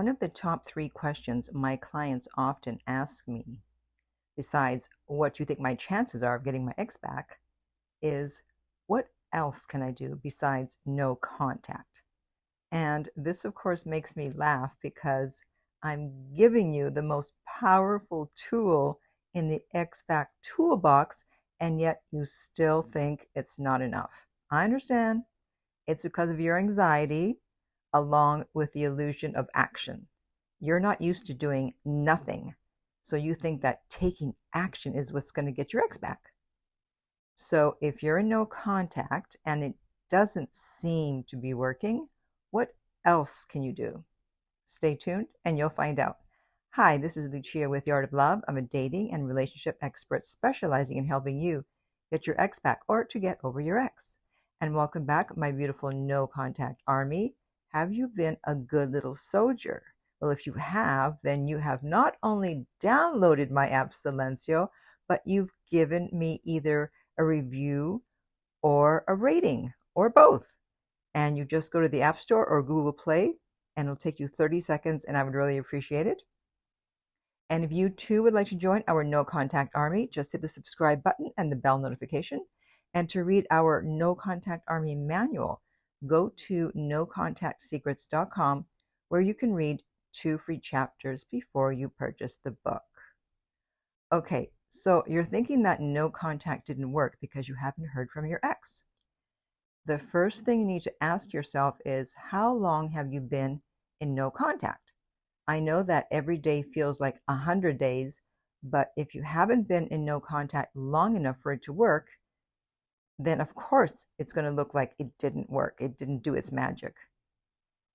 One of the top 3 questions my clients often ask me, besides what do you think my chances are of getting my ex back, is what else can I do besides no contact? And this, of course, makes me laugh because I'm giving you the most powerful tool in the ex back toolbox, and yet you still think it's not enough. I understand. It's because of your anxiety, along with the illusion of action. You're not used to doing nothing, so you think that taking action is what's going to get your ex back. So if you're in no contact and it doesn't seem to be working, what else can you do? Stay tuned and you'll find out. Hi, this is Lucia with The Art of Love. I'm a dating and relationship expert specializing in helping you get your ex back or to get over your ex. And welcome back, my beautiful no contact army. Have you been a good little soldier? Well, if you have, then you have not only downloaded my app Silencio, but you've given me either a review or a rating or both. And you just go to the App Store or Google Play and it'll take you 30 seconds and I would really appreciate it. And if you too would like to join our no contact army, just hit the subscribe button and the bell notification. And to read our no contact army manual, go to nocontactsecrets.com where you can read 2 free chapters before you purchase the book. Okay, so you're thinking that no contact didn't work because you haven't heard from your ex. The first thing you need to ask yourself is, how long have you been in no contact? I know that every day feels like 100 days, but if you haven't been in no contact long enough for it to work, then of course it's going to look like it didn't work. It didn't do its magic.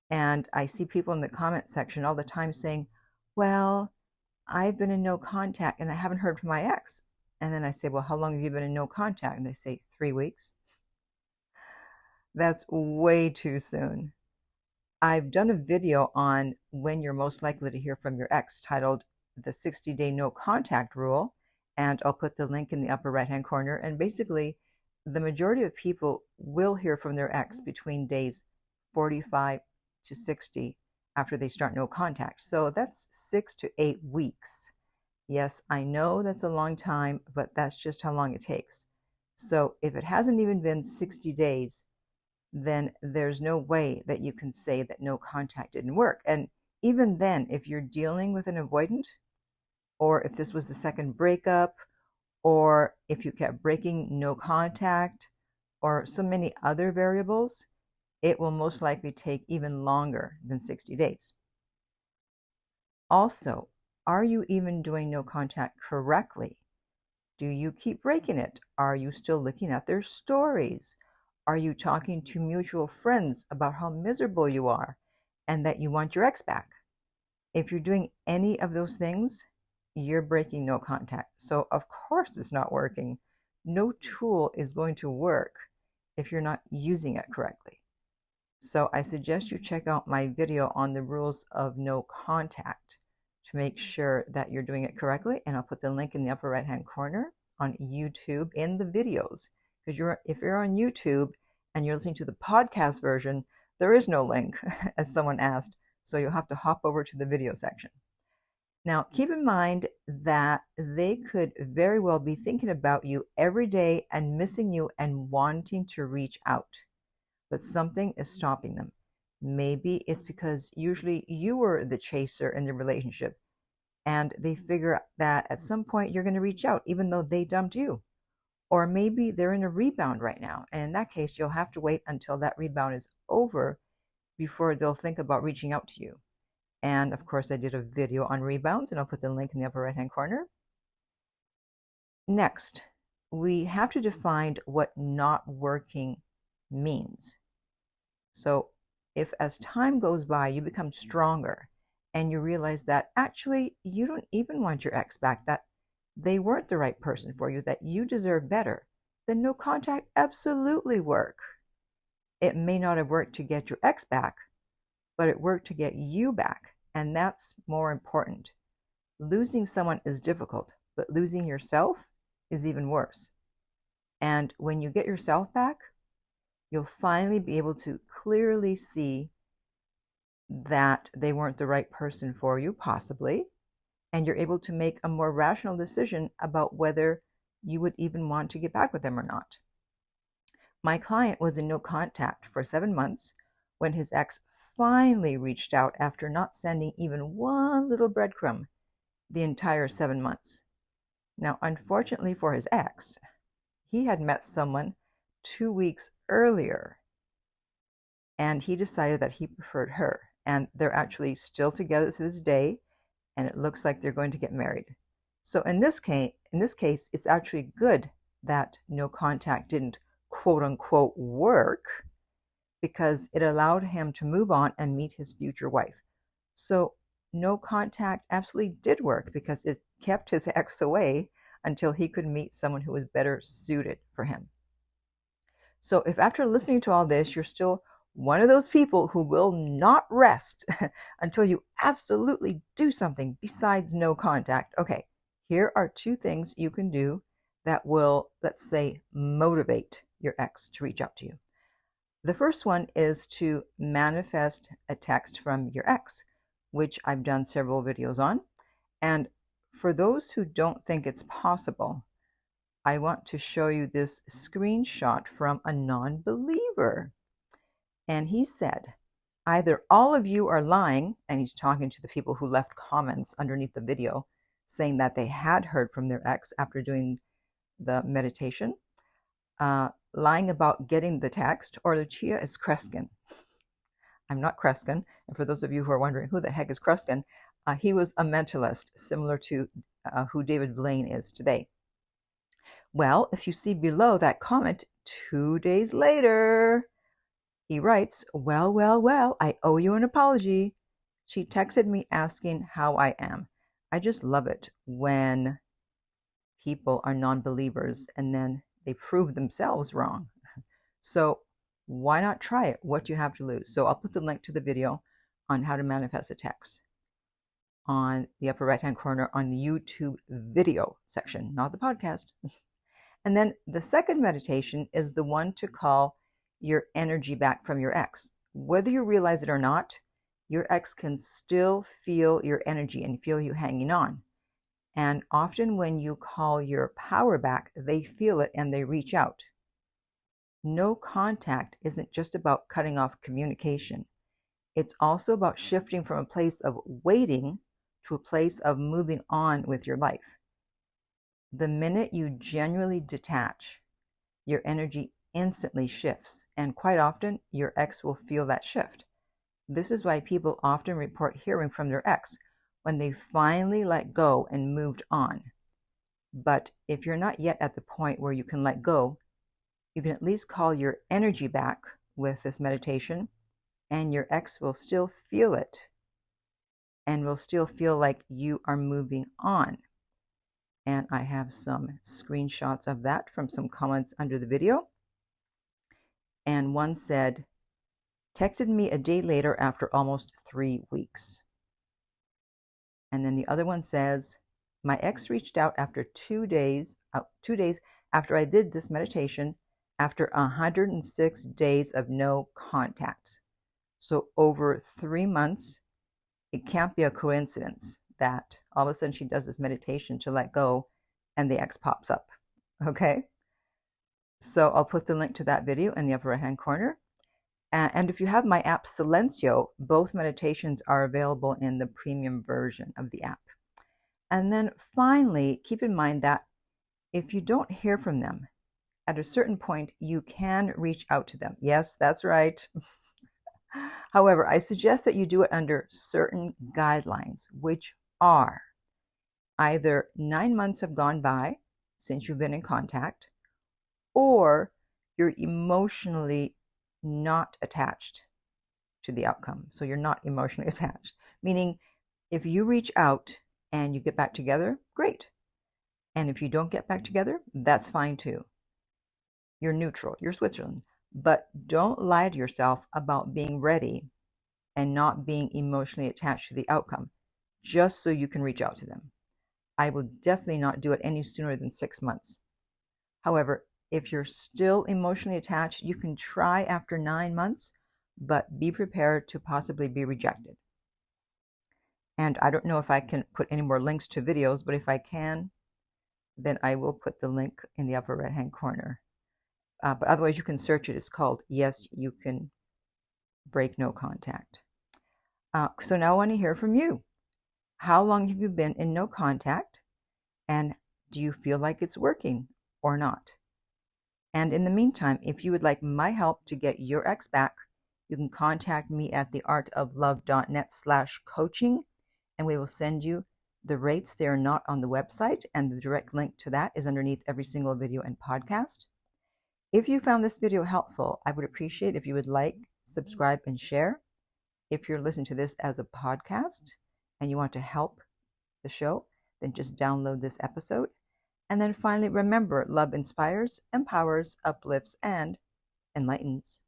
And I see people in the comment section all the time saying, well, I've been in no contact and I haven't heard from my ex. And then I say, well, how long have you been in no contact? And they say 3 weeks. That's way too soon. I've done a video on when you're most likely to hear from your ex titled The 60-Day No Contact Rule, and I'll put the link in the upper right-hand corner. And basically, the majority of people will hear from their ex between days 45 to 60 after they start no contact. So that's 6 to 8 weeks. Yes, I know that's a long time, but that's just how long it takes. So if it hasn't even been 60 days, then there's no way that you can say that no contact didn't work. And even then, if you're dealing with an avoidant, or if this was the second breakup, or if you kept breaking no contact, or so many other variables, it will most likely take even longer than 60 days. Also, are you even doing no contact correctly? Do you keep breaking it? Are you still looking at their stories? Are you talking to mutual friends about how miserable you are and that you want your ex back? If you're doing any of those things, you're breaking no contact. So of course it's not working. No tool is going to work if you're not using it correctly. So I suggest you check out my video on the rules of no contact to make sure that you're doing it correctly. And I'll put the link in the upper right-hand corner on YouTube in the videos. Because if you're on YouTube and you're listening to the podcast version, there is no link, as someone asked. So you'll have to hop over to the video section. Now, keep in mind that they could very well be thinking about you every day and missing you and wanting to reach out. But something is stopping them. Maybe it's because usually you were the chaser in the relationship and they figure that at some point you're going to reach out even though they dumped you. Or maybe they're in a rebound right now. And in that case, you'll have to wait until that rebound is over before they'll think about reaching out to you. And of course, I did a video on rebounds, and I'll put the link in the upper right-hand corner. Next, we have to define what not working means. So if as time goes by, you become stronger and you realize that actually you don't even want your ex back, that they weren't the right person for you, that you deserve better, then no contact absolutely work. It may not have worked to get your ex back, but it worked to get you back. And that's more important. Losing someone is difficult, but losing yourself is even worse. And when you get yourself back, you'll finally be able to clearly see that they weren't the right person for you, possibly, and you're able to make a more rational decision about whether you would even want to get back with them or not. My client was in no contact for 7 months when his ex finally reached out after not sending even one little breadcrumb the entire 7 months. Now, unfortunately for his ex, he had met someone 2 weeks earlier, and he decided that he preferred her. And they're actually still together to this day, and it looks like they're going to get married. So in this case, it's actually good that no contact didn't quote unquote work, because it allowed him to move on and meet his future wife. So no contact absolutely did work, because it kept his ex away until he could meet someone who was better suited for him. So if after listening to all this, you're still one of those people who will not rest until you absolutely do something besides no contact, okay, here are 2 things you can do that will, let's say, motivate your ex to reach out to you. The first one is to manifest a text from your ex, which I've done several videos on. And for those who don't think it's possible, I want to show you this screenshot from a non-believer. And he said, either all of you are lying, and he's talking to the people who left comments underneath the video saying that they had heard from their ex after doing the meditation, lying about getting the text, or Lucia is Kreskin. I'm not Kreskin, and for those of you who are wondering who the heck is Kreskin, he was a mentalist similar to who David Blaine is today. Well, if you see below that comment, 2 days later, he writes, well, I owe you an apology. She texted me asking how I am. I just love it when people are non-believers and then they prove themselves wrong. So why not try it? What do you have to lose? So I'll put the link to the video on how to manifest a text on the upper right-hand corner on the YouTube video section, not the podcast. And then the second meditation is the one to call your energy back from your ex. Whether you realize it or not, your ex can still feel your energy and feel you hanging on. And often when you call your power back, they feel it and they reach out. No contact isn't just about cutting off communication. It's also about shifting from a place of waiting to a place of moving on with your life. The minute you genuinely detach, your energy instantly shifts, and quite often your ex will feel that shift. This is why people often report hearing from their ex when they finally let go and moved on. But if you're not yet at the point where you can let go, you can at least call your energy back with this meditation, and your ex will still feel it and will still feel like you are moving on. And I have some screenshots of that from some comments under the video. And one said, texted me a day later after almost 3 weeks. And then the other one says, my ex reached out after 2 days after I did this meditation, after 106 days of no contact. So over 3 months, it can't be a coincidence that all of a sudden she does this meditation to let go and the ex pops up. Okay? So I'll put the link to that video in the upper right-hand corner. And if you have my app Silencio, both meditations are available in the premium version of the app. And then finally, keep in mind that if you don't hear from them, at a certain point, you can reach out to them. Yes, that's right. However, I suggest that you do it under certain guidelines, which are either 9 months have gone by since you've been in contact, or you're emotionally not attached to the outcome. So you're not emotionally attached, meaning if you reach out and you get back together, great. And if you don't get back together, that's fine too. You're neutral, you're Switzerland. But don't lie to yourself about being ready and not being emotionally attached to the outcome just so you can reach out to them. I will definitely not do it any sooner than 6 months. However, if you're still emotionally attached, you can try after 9 months, but be prepared to possibly be rejected. And I don't know if I can put any more links to videos, but if I can, then I will put the link in the upper right-hand corner. But otherwise, you can search it. It's called Yes, You Can Break No Contact. So now I want to hear from you. How long have you been in no contact? And do you feel like it's working or not? And in the meantime, if you would like my help to get your ex back, you can contact me at theartoflove.net/coaching, and we will send you the rates. They are not on the website, and the direct link to that is underneath every single video and podcast. If you found this video helpful, I would appreciate if you would like, subscribe, and share. If you're listening to this as a podcast and you want to help the show, then just download this episode. And then finally, remember, love inspires, empowers, uplifts, and enlightens.